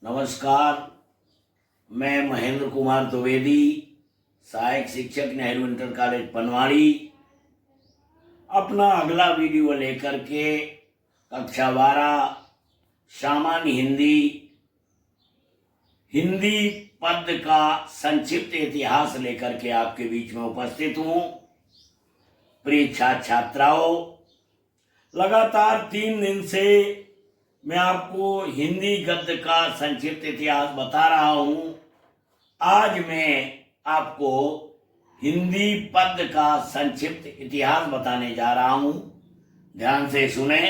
नमस्कार। मैं महेंद्र कुमार द्विवेदी, सहायक शिक्षक, नेहरू इंटर कॉलेज पनवाड़ी, अपना अगला वीडियो लेकर के कक्षा 12 सामान्य हिंदी पद का संक्षिप्त इतिहास लेकर के आपके बीच में उपस्थित हूँ। प्रिय छात्र छात्राओं, लगातार 3 दिन से मैं आपको हिंदी गद्य का संक्षिप्त इतिहास बता रहा हूं। आज मैं आपको हिंदी पद का संक्षिप्त इतिहास बताने जा रहा हूं। ध्यान से सुने।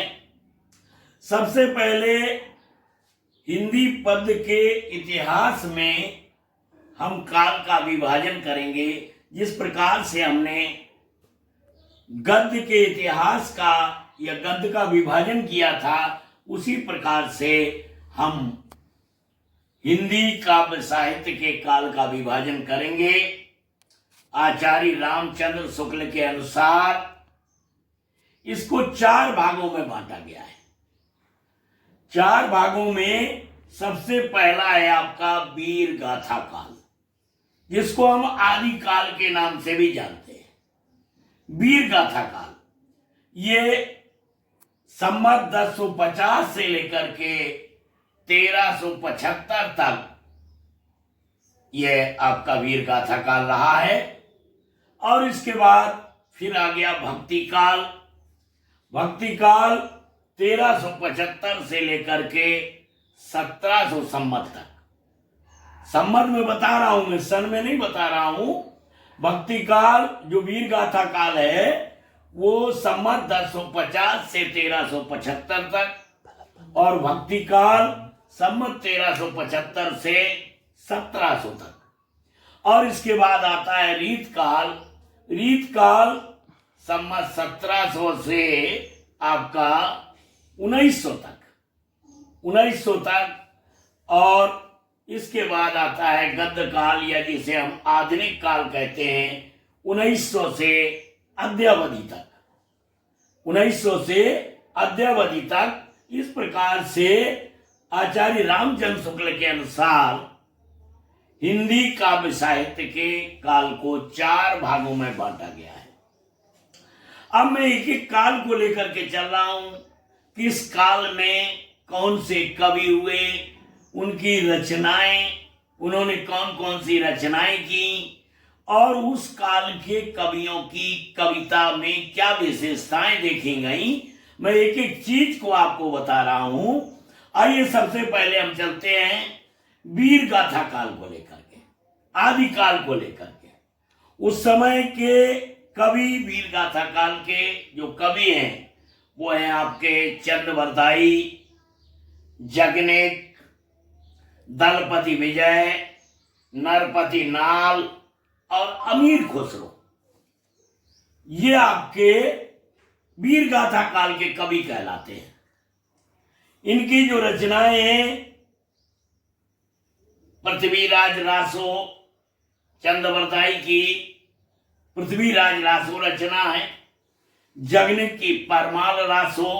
सबसे पहले हिंदी पद के इतिहास में हम काल का विभाजन करेंगे। जिस प्रकार से हमने गद्य के इतिहास का या गद्य का विभाजन किया था, उसी प्रकार से हम हिंदी काव्य साहित्य के काल का विभाजन करेंगे। आचार्य रामचंद्र शुक्ल के अनुसार इसको 4 भागों में बांटा गया है। 4 भागों में सबसे पहला है आपका वीर गाथा काल, जिसको हम आदि काल के नाम से भी जानते हैं। वीर गाथा काल ये संवत 1050 से लेकर के 1375 तक यह आपका वीर गाथा काल रहा है। और इसके बाद फिर आ गया भक्ति काल। भक्ति काल 1375 से लेकर के 1700 संवत तक। संवत में बता रहा हूं, मैं सन में नहीं बता रहा हूं। भक्ति काल जो वीर गाथा काल है वो संवत 1050 से 1375 तक, और भक्ति काल संवत 1375 से 1700 तक। और इसके बाद आता है रीत काल। रीत काल संवत 1700 से आपका 1900 तक। और इसके बाद आता है गद्य काल, या जिसे हम आधुनिक काल कहते हैं, 1900 से अद्यावधि तक। 1900 से अद्यावधि तक। इस प्रकार से आचार्य रामचंद्र शुक्ल के अनुसार हिंदी काव्य साहित्य के काल को 4 भागों में बांटा गया है। अब मैं एक एक काल को लेकर के चल रहा हूं। किस काल में कौन से कवि हुए, उनकी रचनाएं, उन्होंने कौन कौन सी रचनाएं की, और उस काल के कवियों की कविता में क्या विशेषताएं देखी गई, मैं एक एक चीज को आपको बता रहा हूं। आइए सबसे पहले हम चलते हैं वीर गाथा काल को लेकर के, आदि काल को लेकर के। उस समय के कवि, वीर गाथा काल के जो कवि हैं वो हैं आपके चंद्रवरदाई, जगनेक, दलपति विजय, नरपति नाल और अमीर खुसरो। ये आपके वीर गाथा काल के कवि कहलाते हैं। इनकी जो रचनाएं हैं, पृथ्वीराज रासो, चंद्रवरदाई की पृथ्वीराज रासो रचना है, जगनिक की परमाल रासो,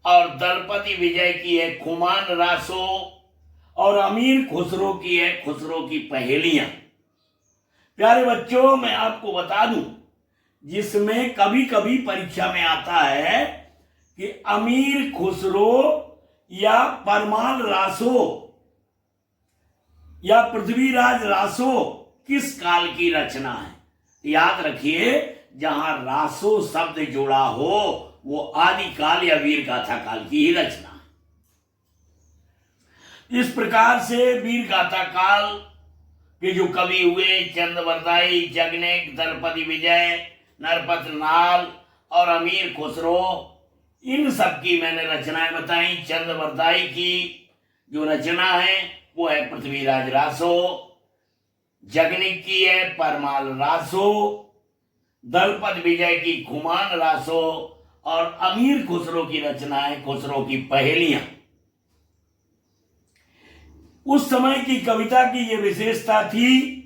और दलपति विजय की है खुमान रासो, और अमीर खुसरो की है खुसरो की पहेलियां। प्यारे बच्चों, मैं आपको बता दूं, जिसमें कभी कभी परीक्षा में आता है कि अमीर खुसरो या परमाल रासो या पृथ्वीराज रासो किस काल की रचना है। याद रखिए, जहां रासो शब्द जोड़ा हो वो आदि काल या वीर गाथा काल की ही रचना है। इस प्रकार से वीर गाथा काल के जो कवि हुए, चंद्रवरदाई, जगनेक, दलपति विजय, नरपत नाल और अमीर खुसरो, इन सब की मैंने रचनाएं बताई। चंद्रवरदाई की जो रचना है वो है पृथ्वीराज रासो, जगनिक की है परमाल रासो, दलपत विजय की खुमान रासो, और अमीर खुसरो की रचना है खुसरो की पहेलियां। उस समय की कविता की यह विशेषता थी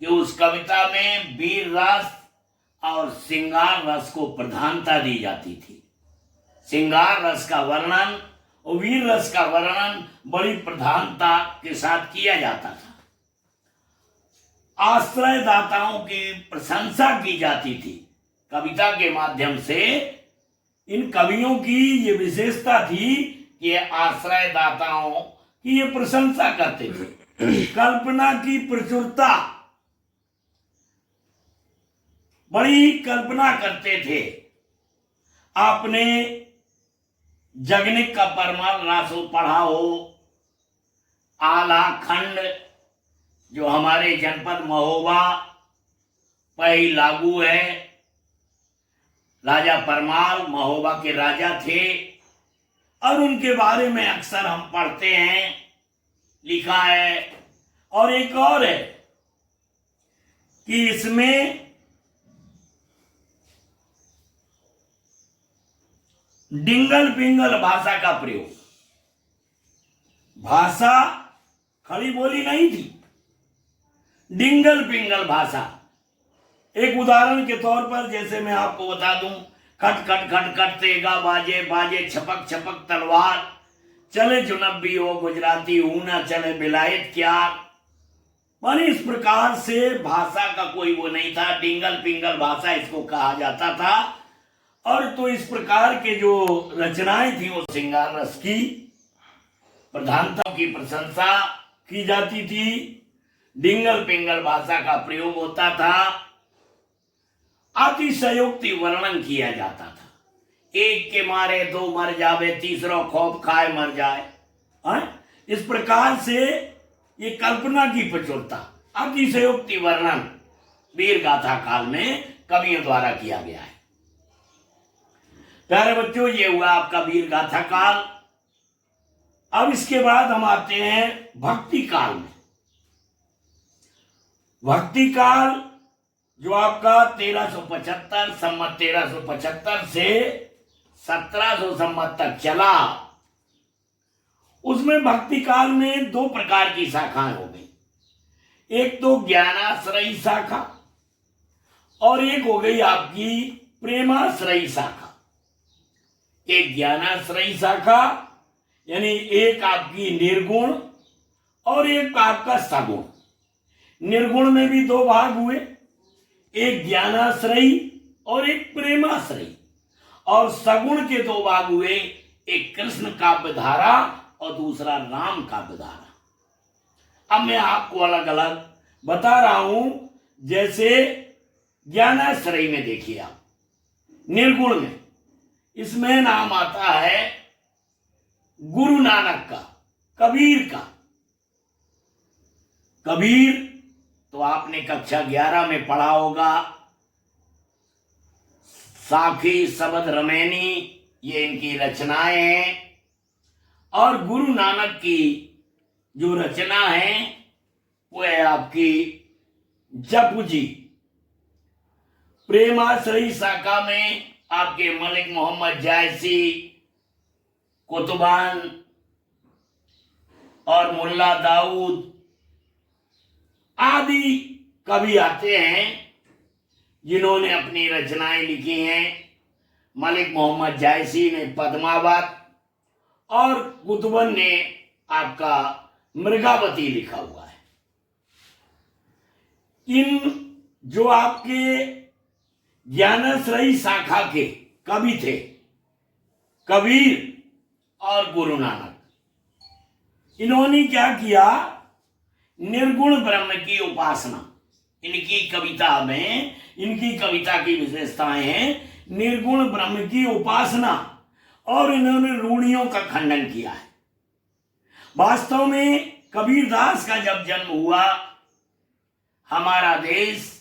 कि उस कविता में वीर रस और श्रृंगार रस को प्रधानता दी जाती थी। श्रृंगार रस का वर्णन और वीर रस का वर्णन बड़ी प्रधानता के साथ किया जाता था। आश्रयदाताओं की प्रशंसा की जाती थी। कविता के माध्यम से इन कवियों की ये विशेषता थी कि आश्रयदाताओं की ये प्रशंसा करते थे। कल्पना की प्रचुरता, बड़ी कल्पना करते थे। आपने जगनिक का परमार रासो पढ़ा हो, आला खंड जो हमारे जनपद महोबा पर लागू है। राजा परमार महोबा के राजा थे और उनके बारे में अक्सर हम पढ़ते हैं, लिखा है। और एक और है कि इसमें डिंगल पिंगल भाषा का प्रयोग, भाषा खड़ी बोली नहीं थी, डिंगल पिंगल भाषा। एक उदाहरण के तौर पर जैसे मैं आपको बता दूं, खट खट खट खट तेगा बाजे बाजे छपक छपक तलवार, चले जुनबी हो गुजराती ऊना चले बिलायत क्या। माने इस प्रकार से भाषा का कोई वो नहीं था, डिंगल पिंगल भाषा इसको कहा जाता था। और तो इस प्रकार के जो रचनाएं थी वो श्रृंगार रस की प्रधानता की प्रशंसा की जाती थी। डिंगल पिंगल भाषा का प्रयोग होता था। अतिशयोक्ति वर्णन किया जाता था। एक के मारे दो मर जावे, तीसरा खौफ खाए मर जाए। इस प्रकार से ये कल्पना की प्रचुरता, अतिशयोक्ति वर्णन वीर गाथा काल में कवियों द्वारा किया गया है। प्यारे बच्चों, ये हुआ आपका वीर गाथा काल। अब इसके बाद हम आते हैं भक्ति काल में। भक्ति काल जो आपका 1375 संमत 1375 से 1700 संमत तक चला, उसमें भक्ति काल में दो प्रकार की शाखाएं हो गई। एक तो ज्ञानाश्रयी शाखा और एक हो गई आपकी प्रेमाश्रयी शाखा। एक ज्ञानाश्रयी शाखा यानी एक आपकी निर्गुण और एक आपका सगुण। निर्गुण में भी दो भाग हुए, एक ज्ञानाश्रयी और एक प्रेमाश्रयी। और सगुण के दो भाग हुए, एक कृष्ण काव्य धारा और दूसरा राम काव्य धारा। अब मैं आपको अलग अलग बता रहा हूं। जैसे ज्ञानाश्रयी में देखिए आप, निर्गुण में इसमें नाम आता है गुरु नानक का, कबीर का। कबीर तो आपने कक्षा 11 में पढ़ा होगा। साखी शबद रमैनी ये इनकी रचनाएं हैं। और गुरु नानक की जो रचना है वो है आपकी जप जी। प्रेमाश्रयी शाखा में आपके मलिक मोहम्मद जायसी, कुतुबान और मुल्ला दाऊद आदि कवि आते हैं जिन्होंने अपनी रचनाएं लिखी हैं। मलिक मोहम्मद जायसी ने पद्मावत और कुतुबन ने आपका मृगावती लिखा हुआ है। इन जो आपके ज्ञानाश्रयी शाखा के कवि थे, कबीर और गुरु नानक, इन्होंने क्या किया, निर्गुण ब्रह्म की उपासना। इनकी कविता में, इनकी कविता की विशेषताएं हैं निर्गुण ब्रह्म की उपासना, और इन्होंने रूढ़ियों का खंडन किया है। वास्तव में कबीरदास का जब जन्म हुआ, हमारा देश,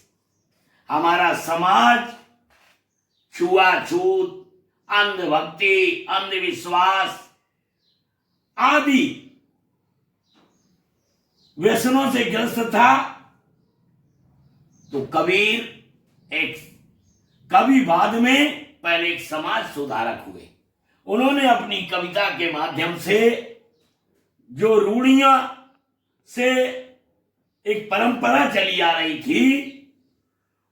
हमारा समाज छुआछूत, अंधभक्ति, अंधविश्वास आदि व्यसनों से ग्रस्त था। तो कबीर एक कवि, बाद में पहले एक समाज सुधारक हुए। उन्होंने अपनी कविता के माध्यम से जो रूढ़ियां से एक परंपरा चली आ रही थी,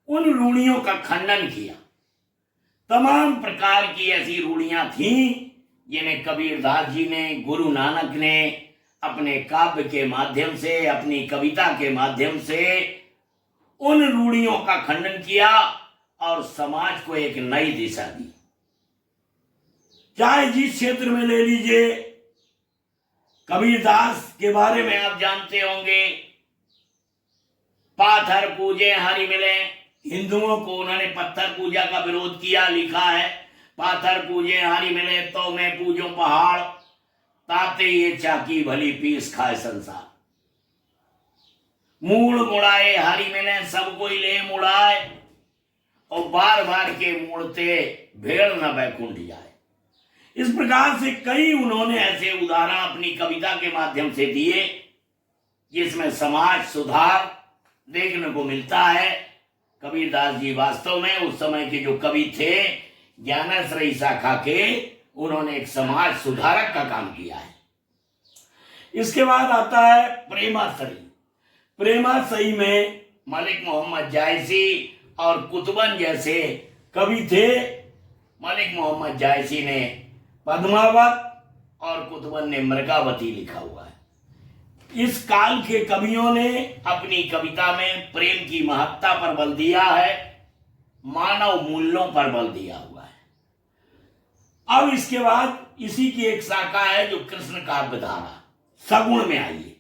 उन रूढ़ियों का खंडन किया। तमाम प्रकार की ऐसी रूढ़ियां थीं जिन्हें कबीरदास जी ने, गुरु नानक ने अपने काव्य के माध्यम से, अपनी कविता के माध्यम से उन रूढ़ियों का खंडन किया और समाज को एक नई दिशा दी। चाहे जिस क्षेत्र में ले लीजिए, कबीरदास के बारे में आप जानते होंगे, पाथर पूजे हरि मिले। हिंदुओं को उन्होंने पत्थर पूजा का विरोध किया, लिखा है पाथर पूजे हरि मिले तो मैं पूजो पहाड़, ताते ये चाकी भली पीस खाए संसार। मूड़ मुड़ाए हरि मिले सब कोई ले मुड़ाए, और बार बार के मुड़ते भेड़ न बैकुंठ जाए। इस प्रकार से कई उन्होंने ऐसे उदाहरण अपनी कविता के माध्यम से दिए जिसमें समाज सुधार देखने को मिलता है। कबीरदास जी वास्तव में उस समय के जो कवि थे, ज्ञानाश्रयी शाखा के, उन्होंने एक समाज सुधारक का काम किया है। इसके बाद आता है प्रेमाश्रयी। प्रेमाश्रयी में मलिक मोहम्मद जायसी और कुतुबन जैसे कवि थे। मलिक मोहम्मद जायसी ने पद्मावत और कुतुबन ने मृगावती लिखा हुआ है। इस काल के कवियों ने अपनी कविता में प्रेम की महत्ता पर बल दिया है, मानव मूल्यों पर बल दिया हुआ है। अब इसके बाद इसी की एक शाखा है जो कृष्ण काव्य धारा सगुण में आई है।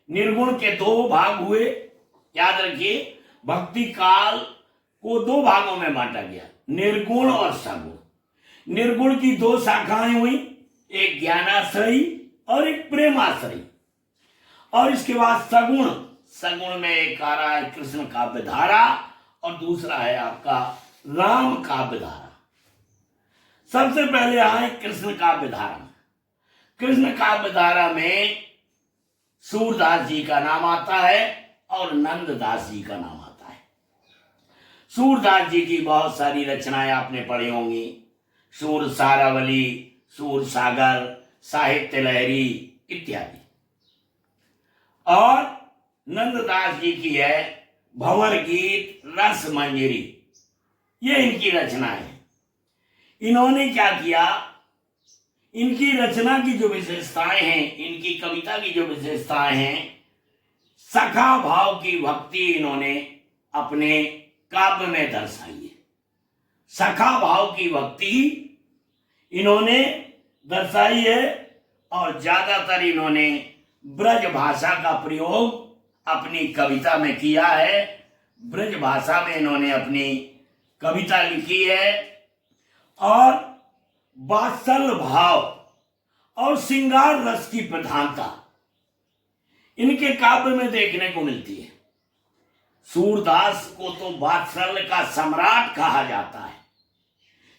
निर्गुण के दो भाग हुए, याद रखिए, भक्ति काल को दो भागों में बांटा गया, निर्गुण और सगुण। निर्गुण की दो शाखाएं हुई, एक ज्ञानाश्रयी और एक प्रेमाश्रयी। और इसके बाद सगुण, सगुण में एक आ रहा है कृष्ण काव्य धारा और दूसरा है आपका राम काव्य धारा। सबसे पहले आए कृष्ण काव्य धारा। कृष्ण काव्य धारा में सूरदास जी का नाम आता है और नंददास जी का नाम आता है। सूरदास जी की बहुत सारी रचनाएं आपने पढ़ी होंगी, सूर सारावली, सूर सागर, साहित्य लहरी इत्यादि। और नंददास जी की है भंवर गीत, रस मंजरी, ये इनकी रचना है। इन्होंने क्या किया, इनकी रचना की जो विशेषताएं हैं, इनकी कविता की जो विशेषताएं हैं, सखा भाव की भक्ति इन्होंने अपने काव्य में दर्शाई है। सखा भाव की भक्ति इन्होंने दर्शाई है और ज्यादातर इन्होंने ब्रज भाषा का प्रयोग अपनी कविता में किया है। ब्रज भाषा में इन्होंने अपनी कविता लिखी है और वात्सल भाव और श्रृंगार रस की प्रधानता इनके काव्य में देखने को मिलती है। सूरदास को तो वात्सल्य का सम्राट कहा जाता है।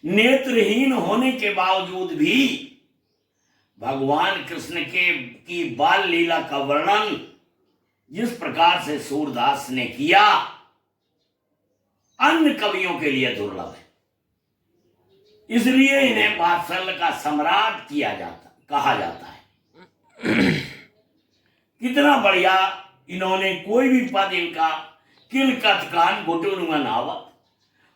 नेत्रहीन होने के बावजूद भी भगवान कृष्ण की बाल लीला का वर्णन जिस प्रकार से सूरदास ने किया, अन्य कवियों के लिए दुर्लभ है। इसलिए इन्हें वात्सल्य का सम्राट कहा जाता है। कितना बढ़िया इन्होंने कोई भी पद इनका, किल कतकान घुटुन आवत,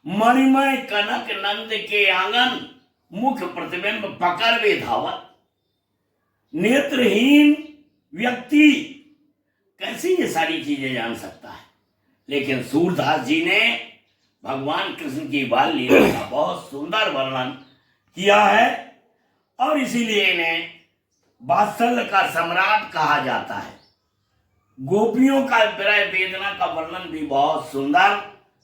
मणिमय कनक नंद के आंगन, मुख प्रतिबिंब पकड़ वे धावत। नेत्रहीन व्यक्ति कैसे ये सारी चीजें जान सकता है, लेकिन सूरदास जी ने भगवान कृष्ण की बाल लीला का बहुत सुंदर वर्णन किया है और इसीलिए इन्हें वात्सल्य का सम्राट कहा जाता है। गोपियों का विरह वेदना का वर्णन भी बहुत सुंदर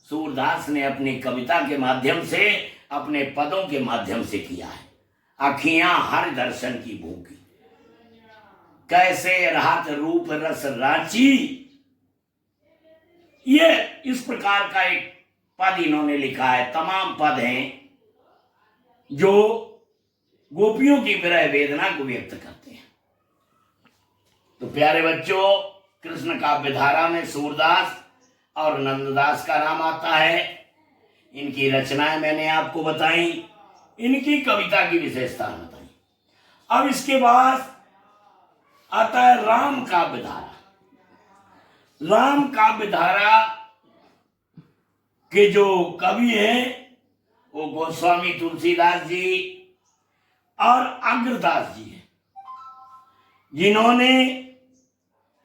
सूरदास ने अपनी कविता के माध्यम से, अपने पदों के माध्यम से किया है। अखियां हर दर्शन की भूखी, कैसे राहत रूप रस रांची, ये इस प्रकार का एक पद इन्होंने लिखा है। तमाम पद हैं जो गोपियों की विरह वेदना को व्यक्त करते हैं। तो प्यारे बच्चों, कृष्ण काव्य धारा में सूरदास और नंददास का नाम आता है। इनकी रचनाएं मैंने आपको बताई, इनकी कविता की विशेषता बताई। अब इसके बाद आता है राम काव्य धारा। राम काव्य धारा के जो कवि हैं वो गोस्वामी तुलसीदास जी और अग्रदास जी हैं, जिन्होंने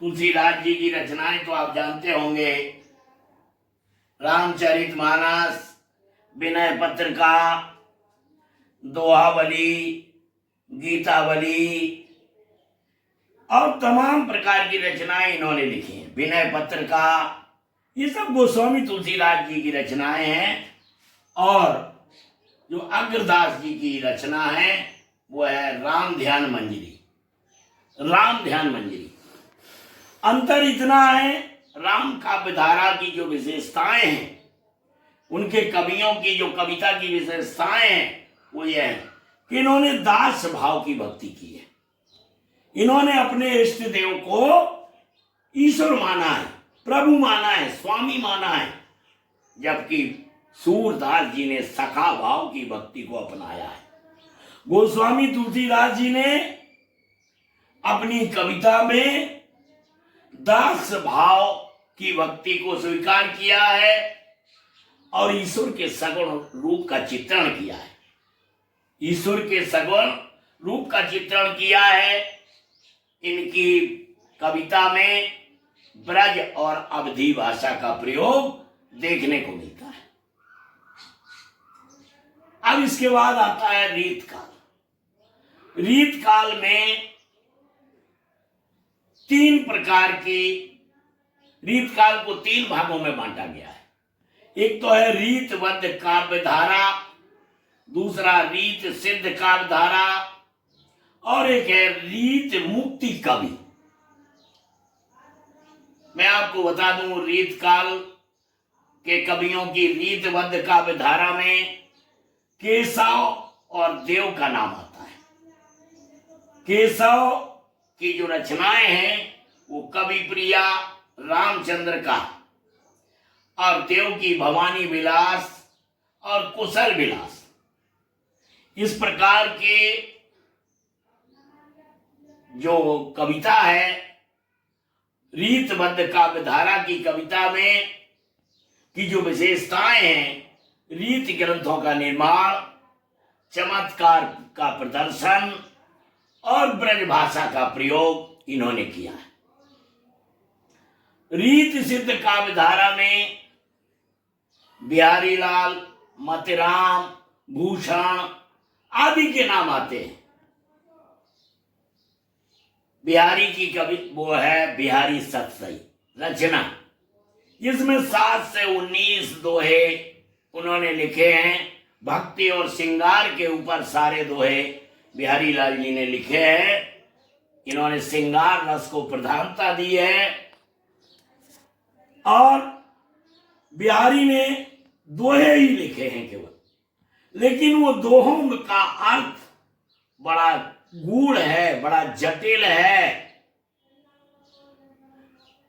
तुलसीदास जी की रचनाएं तो आप जानते होंगे, रामचरितमानस, विनय पत्रिका, दोहावली, गीतावली और तमाम प्रकार की रचनाएं इन्होंने लिखी हैं। विनय पत्रिका, ये सब गोस्वामी तुलसीदास जी की रचनाएं हैं। और जो अग्रदास जी की रचना है वो है राम ध्यान मंजरी। राम ध्यान मंजरी, अंतर इतना है, राम काव्य धारा की जो विशेषताएं हैं, उनके कवियों की जो कविता की विशेषताएं हैं, वो ये है कि इन्होंने दास भाव की भक्ति की है। इन्होंने अपने इष्ट देव को ईश्वर माना है, प्रभु माना है, स्वामी माना है, जबकि सूरदास जी ने सखा भाव की भक्ति को अपनाया है। गोस्वामी तुलसीदास जी ने अपनी कविता में दास भाव की भक्ति को स्वीकार किया है और ईश्वर के सगुण रूप का चित्रण किया है। ईश्वर के सगुण रूप का चित्रण किया है। इनकी कविता में ब्रज और अवधी भाषा का प्रयोग देखने को मिलता है। अब इसके बाद आता है रीत काल। रीत काल में तीन प्रकार की, रीत काल को तीन भागों में बांटा गया है। एक तो है रीतबद्ध काव्य धारा, दूसरा रीत सिद्ध काव्य धारा, और एक है रीत मुक्ति कवि। मैं आपको बता दूं, रीत काल के कवियों की रीतबद्ध काव्य धारा में केशव और देव का नाम आता है। केशव की जो रचनाएं हैं वो कवि प्रिया, रामचंद्र का, और देव की भवानी विलास और कुशल विलास। इस प्रकार के जो कविता है, रीतबद्ध काव्य धारा की कविता में की जो विशेषताएं हैं, रीत ग्रंथों का निर्माण, चमत्कार का प्रदर्शन और ब्रज भाषा का प्रयोग इन्होंने किया है। रीत सिद्ध काव्य धारा में बिहारी लाल, मतिराम, भूषण आदि के नाम आते हैं। बिहारी की कवि वो है बिहारी सतसई रचना, जिसमें 7 से 19 दोहे उन्होंने लिखे हैं। भक्ति और श्रृंगार के ऊपर सारे दोहे बिहारी लाल जी ने लिखे हैं। इन्होंने श्रृंगार रस को प्रधानता दी है और बिहारी ने दोहे ही लिखे हैं केवल, लेकिन वो दोहों का अर्थ बड़ा गूढ़ है, बड़ा जटिल है।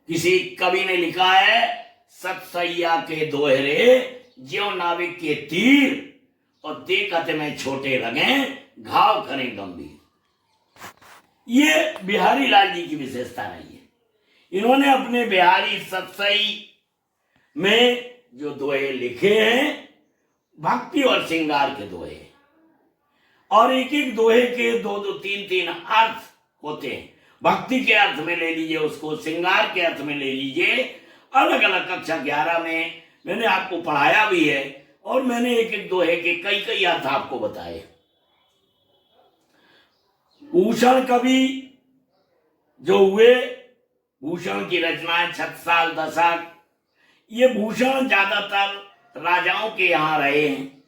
किसी कवि ने लिखा है, सतसैया के दोहरे ज्यों नाविक के तीर, और देखत में छोटे लगे घाव करें गंभीर। ये बिहारी लाल जी की विशेषता रही है। इन्होंने अपने बिहारी सतसई में जो दोहे लिखे हैं, भक्ति और श्रृंगार के दोहे, और एक एक दोहे के 2-2, 3-3 अर्थ होते हैं। भक्ति के अर्थ में ले लीजिए उसको, श्रृंगार के अर्थ में ले लीजिए। अलग अलग कक्षा 11 में मैंने आपको पढ़ाया भी है और मैंने एक एक दोहे के कई कई अर्थ आपको बताए। भूषण कवि जो हुए, भूषण की रचनाएं छत्रसाल दशक, ये भूषण ज्यादातर राजाओं के यहां रहे हैं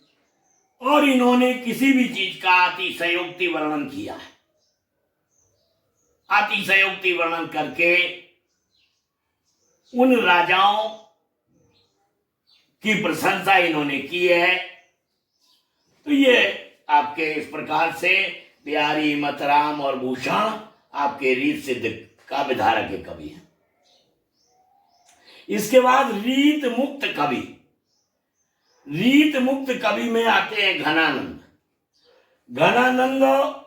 और इन्होंने किसी भी चीज का अतिशयोक्ति वर्णन किया है। अतिशयोक्ति वर्णन करके उन राजाओं की प्रशंसा इन्होंने की है। तो ये आपके इस प्रकार से बिहारी, मतराम और भूषण आपके रीत सिद्ध काव्य धारा के कवि हैं। इसके बाद रीत मुक्त कवि। रीत मुक्त कवि में आते हैं घनानंद। घनानंद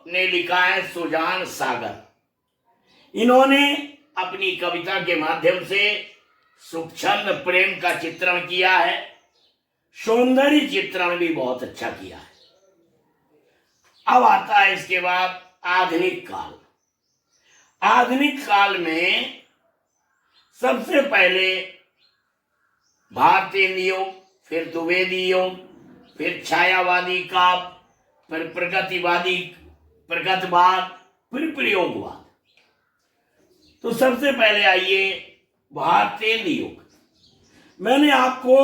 ने लिखा है सुजान सागर। इन्होंने अपनी कविता के माध्यम से सुखछंद प्रेम का चित्रण किया है, सौंदर्य चित्रण भी बहुत अच्छा किया है। अब आता है इसके बाद आधुनिक काल। आधुनिक काल में सबसे पहले भारतीय युग, फिर द्विवेदी युग, फिर छायावादी काव्य, फिर प्रगतिवाद, फिर प्रयोगवाद। तो सबसे पहले आइए भारतीय युग। मैंने आपको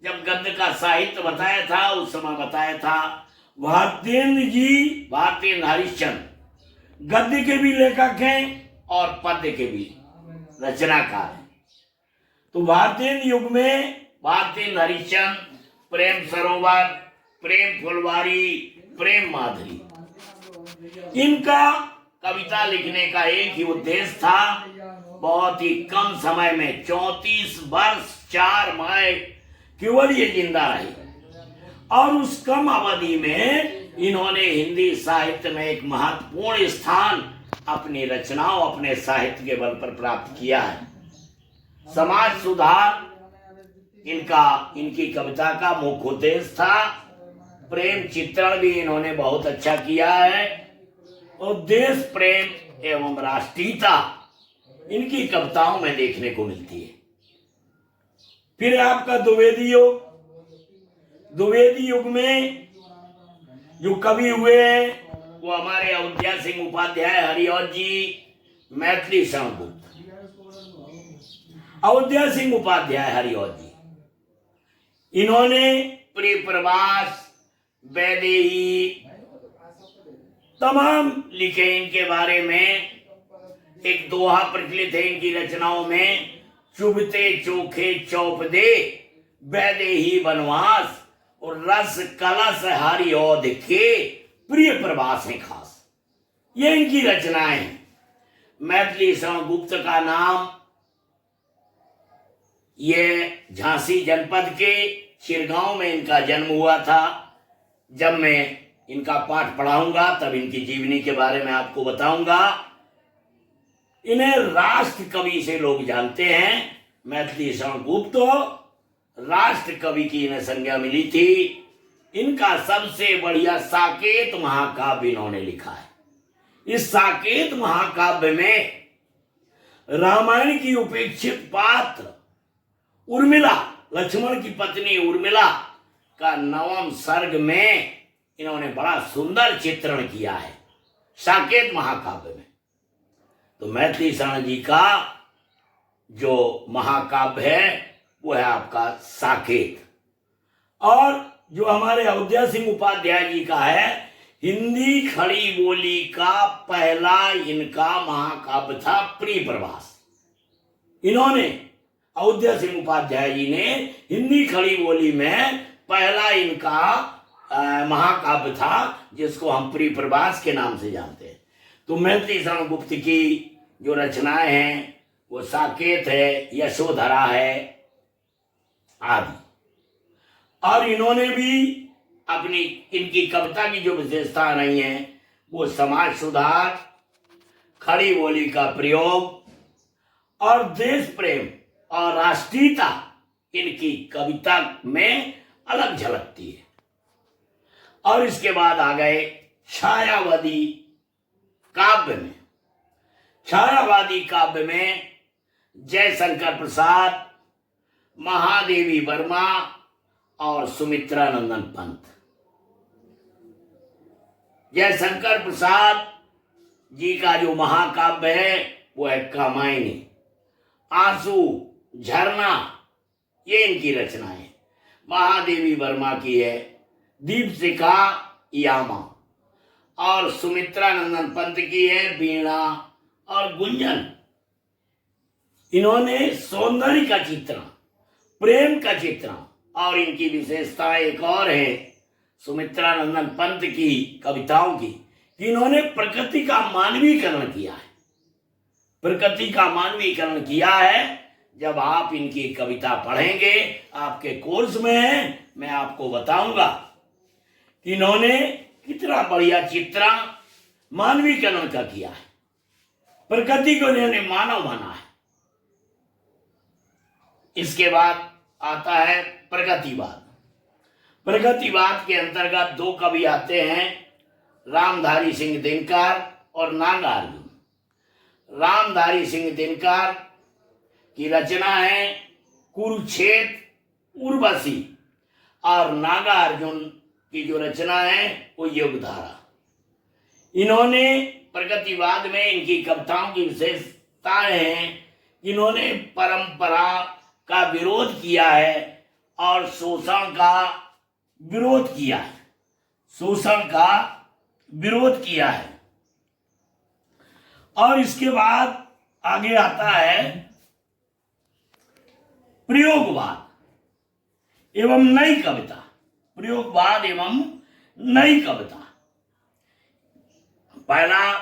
जब गद्य का साहित्य बताया था उस समय बताया था भारतेंद्र हरिश्चंद्र गद्य के भी लेखक हैं और पद्य के भी रचनाकार हैं। तो भारतेंद्र युग में भारतेंद्र हरिश्चंद्र, प्रेम सरोवर, प्रेम फुलवारी, प्रेम माधुरी, इनका कविता लिखने का एक ही उद्देश्य था, बहुत ही कम समय में 34 वर्ष 4 माह केवल ये जिंदा रहे और उस कम अवधि में इन्होंने हिंदी साहित्य में एक महत्वपूर्ण स्थान अपनी रचनाओं, अपने साहित्य के बल पर प्राप्त किया है। समाज सुधार इनकी कविता का मुख्य उद्देश्य था। प्रेम चित्रण भी इन्होंने बहुत अच्छा किया है और देश प्रेम एवं राष्ट्रीयता इनकी कविताओं में देखने को मिलती है। फिर आपका द्विवेदी युग। द्विवेदी युग में जो कवि हुए हैं वो हमारे अयोध्या सिंह उपाध्याय, हरिऔध जी, मैथिली शरण गुप्त। अयोध्या सिंह उपाध्याय, हरिऔध जी, इन्होंने प्रिय प्रवास, वैदेही तमाम लिखे। इनके बारे में एक दोहा प्रचलित है इनकी रचनाओं में, चुभते चोखे चौप दे वैदेही वनवास और रस कलश हरिऔध के प्रिय प्रवास है खास। ये इनकी रचनाएं हैं। मैथिली शरण गुप्त का नाम ये झांसी जनपद के चिरगांव में इनका जन्म हुआ था। जब मैं इनका पाठ पढ़ाऊंगा तब इनकी जीवनी के बारे में आपको बताऊंगा। इन्हें राष्ट्र कवि से लोग जानते हैं। मैथिली शरण गुप्त राष्ट्र कवि की इन्हें संज्ञा मिली थी। इनका सबसे बढ़िया साकेत महाकाव्य इन्होंने लिखा है। इस साकेत महाकाव्य में रामायण की उपेक्षित पात्र उर्मिला, लक्ष्मण की पत्नी उर्मिला का 9वें सर्ग में इन्होंने बड़ा सुंदर चित्रण किया है साकेत महाकाव्य में। तो मैथिली शरण जी का जो महाकाव्य है वो है आपका साकेत। और जो हमारे अयोध्या सिंह उपाध्याय जी का है, हिंदी खड़ी बोली का पहला इनका महाकाव्य था प्रिय प्रवास। इन्होंने, अयोध्या सिंह उपाध्याय जी ने हिंदी खड़ी बोली में पहला इनका महाकाव्य था जिसको हम प्रिय प्रवास के नाम से जानते हैं। तो मैथिली शरण गुप्त की जो रचनाएं हैं वो साकेत है, यशोधरा है आदि। और इन्होंने भी अपनी, इनकी कविता की जो विशेषता नहीं है वो समाज सुधार, खड़ी बोली का प्रयोग और देश प्रेम और राष्ट्रीयता इनकी कविता में अलग झलकती है। और इसके बाद आ गए छायावादी काव्य में। छायावादी काव्य में जयशंकर प्रसाद, महादेवी वर्मा और सुमित्रानंदन पंत। जयशंकर प्रसाद जी का जो महाकाव्य है वो है कामायनी, आंसू, झरना, ये इनकी रचनाएं। महादेवी वर्मा की है दीपशिखा यामा और सुमित्रानंदन पंत की है वीणा और गुंजन। इन्होंने सौंदर्य का चित्रण, प्रेम का चित्रण, और इनकी विशेषता एक और है सुमित्रानंदन पंत की कविताओं की कि इन्होंने प्रकृति का मानवीकरण किया है। प्रकृति का मानवीकरण किया है। जब आप इनकी कविता पढ़ेंगे, आपके कोर्स में है, मैं आपको बताऊंगा कि इन्होंने कितना बढ़िया चित्रण मानवीकरण का किया है। प्रकृति को इन्होंने मानव माना है। इसके बाद आता है प्रगतिवाद। प्रगतिवाद के अंतर्गत दो कवि आते हैं, रामधारी सिंह दिनकर और नागार्जुन। रामधारी सिंह दिनकर की रचना है कुरुक्षेत्र उर्वशी और नागार्जुन की जो रचना है वो युगधारा। इन्होंने प्रगतिवाद में इनकी कविताओं की विशेषताएं हैं। इन्होंने परंपरा का विरोध किया है और शोषण का विरोध किया है, शोषण का विरोध किया है। और इसके बाद आगे आता है प्रयोगवाद एवं नई कविता। प्रयोगवाद एवं नई कविता। पहला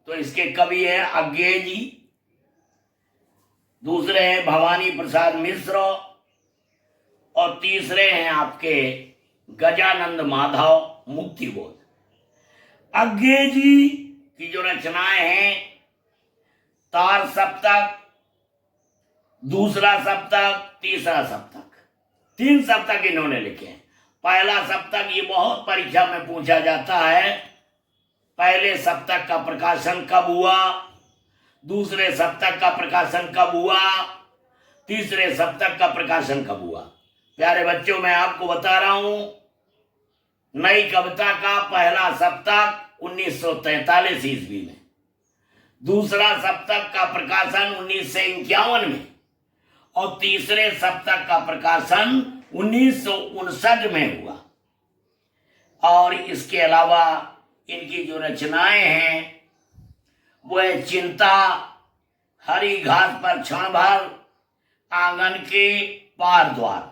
तो इसके कवि है अज्ञेय जी, दूसरे हैं भवानी प्रसाद मिश्र और तीसरे हैं आपके गजानंद माधव मुक्तिबोध। अज्ञेय जी की जो रचनाएं हैं तार सप्तक, दूसरा सप्तक, तीसरा सप्तक, 3 सप्तक इन्होंने लिखे हैं। पहला सप्तक ये बहुत परीक्षा में पूछा जाता है, पहले सप्तक का प्रकाशन कब हुआ, दूसरे सप्तक का प्रकाशन कब हुआ, तीसरे सप्तक का प्रकाशन कब हुआ। प्यारे बच्चों, मैं आपको बता रहा हूं नई कविता का पहला सप्तक 1943 ईस्वी में, दूसरा सप्तक का प्रकाशन 1951 में और तीसरे सप्तक का प्रकाशन 1959 में हुआ। और इसके अलावा इनकी जो रचनाएं हैं वह चिंता, हरी घास पर क्षण भर, आंगन के पार द्वार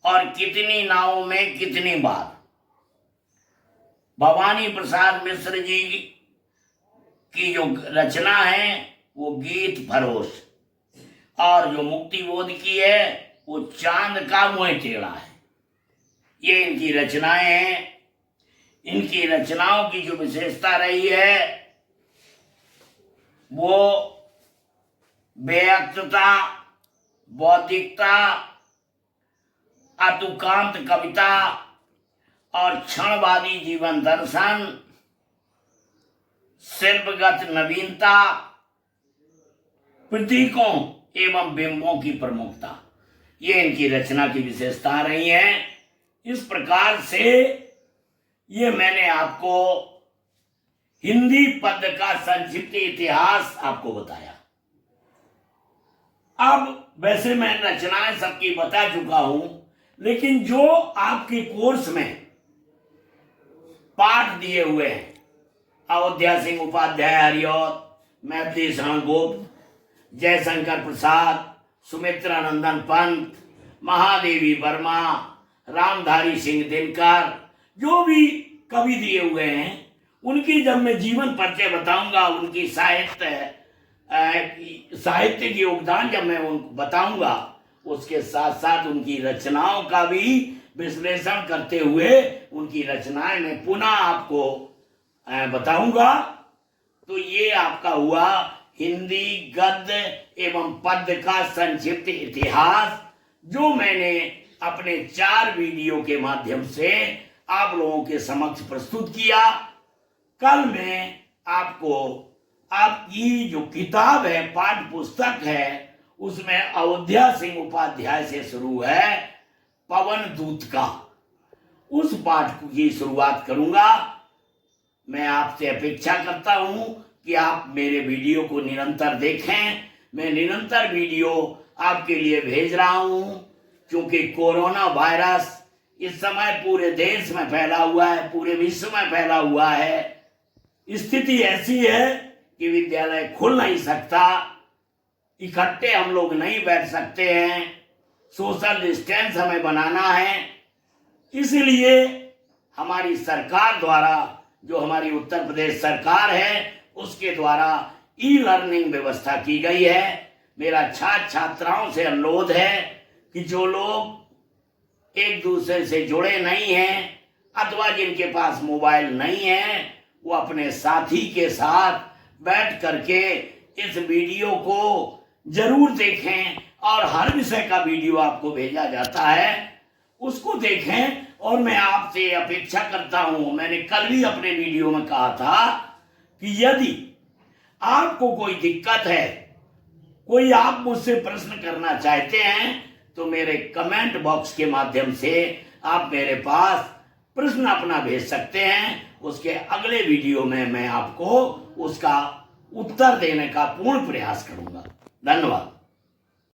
और कितनी नावों में कितनी बार। भवानी प्रसाद मिश्र जी की जो रचना है वो गीत फरोश और जो मुक्तिबोध की है वो चांद का मुंह टेढ़ा है। ये इनकी रचनाएं हैं। इनकी रचनाओं की जो विशेषता रही है वो बेअक्तता, बौद्धिकता, अतुकांत कविता और क्षणवादी जीवन दर्शन, शिल्पगत नवीनता, प्रतीकों एवं बिंबों की प्रमुखता, ये इनकी रचना की विशेषता रही है। इस प्रकार से ये मैंने आपको हिंदी पद्य का संक्षिप्त इतिहास आपको बताया। अब वैसे मैं रचनाएं सबकी बता चुका हूं, लेकिन जो आपके कोर्स में पाठ दिए हुए हैं, अयोध्या सिंह उपाध्याय हरिऔध, मैथिली शरण गुप्त, जयशंकर प्रसाद, सुमित्रा नंदन पंत, महादेवी वर्मा, रामधारी सिंह दिनकर, जो भी कवि दिए हुए हैं उनकी जब मैं जीवन परिचय बताऊंगा, उनकी साहित्य की योगदान जब मैं उनको बताऊंगा, उसके साथ साथ उनकी रचनाओं का भी विश्लेषण करते हुए उनकी रचनाएं मैं पुनः आपको बताऊंगा। तो ये आपका हुआ हिंदी गद्य एवं पद्य का संक्षिप्त इतिहास, जो मैंने अपने 4 वीडियो के माध्यम से आप लोगों के समक्ष प्रस्तुत किया। कल मैं आपको आपकी जो किताब है, पाठ्य पुस्तक है, उसमें अयोध्या सिंह उपाध्याय से शुरू है पवन दूत का, उस पाठ की शुरुआत करूंगा। मैं आपसे अपेक्षा करता हूं कि आप मेरे वीडियो को निरंतर देखें। मैं निरंतर वीडियो आपके लिए भेज रहा हूं, क्योंकि कोरोना वायरस इस समय पूरे देश में फैला हुआ है, पूरे विश्व में फैला हुआ है। स्थिति ऐसी है कि विद्यालय खुल नहीं सकता, इकट्ठे हम लोग नहीं बैठ सकते हैं, सोशल डिस्टेंस हमें बनाना है। इसलिए हमारी सरकार द्वारा, जो हमारी उत्तर प्रदेश सरकार है, उसके द्वारा ई लर्निंग व्यवस्था की गई है। मेरा छात्र छात्राओं से अनुरोध है कि जो लोग एक दूसरे से जुड़े नहीं हैं अथवा जिनके पास मोबाइल नहीं है, वो अपने साथी के साथ बैठ करके इस वीडियो को जरूर देखें। और हर विषय का वीडियो आपको भेजा जाता है, उसको देखें और मैं आपसे अपेक्षा करता हूं, मैंने कल भी अपने वीडियो में कहा था कि यदि आपको कोई दिक्कत है, कोई आप मुझसे प्रश्न करना चाहते हैं, तो मेरे कमेंट बॉक्स के माध्यम से आप मेरे पास प्रश्न अपना भेज सकते हैं। उसके अगले वीडियो में मैं आपको उसका उत्तर देने का पूर्ण प्रयास करूंगा। धन्यवाद।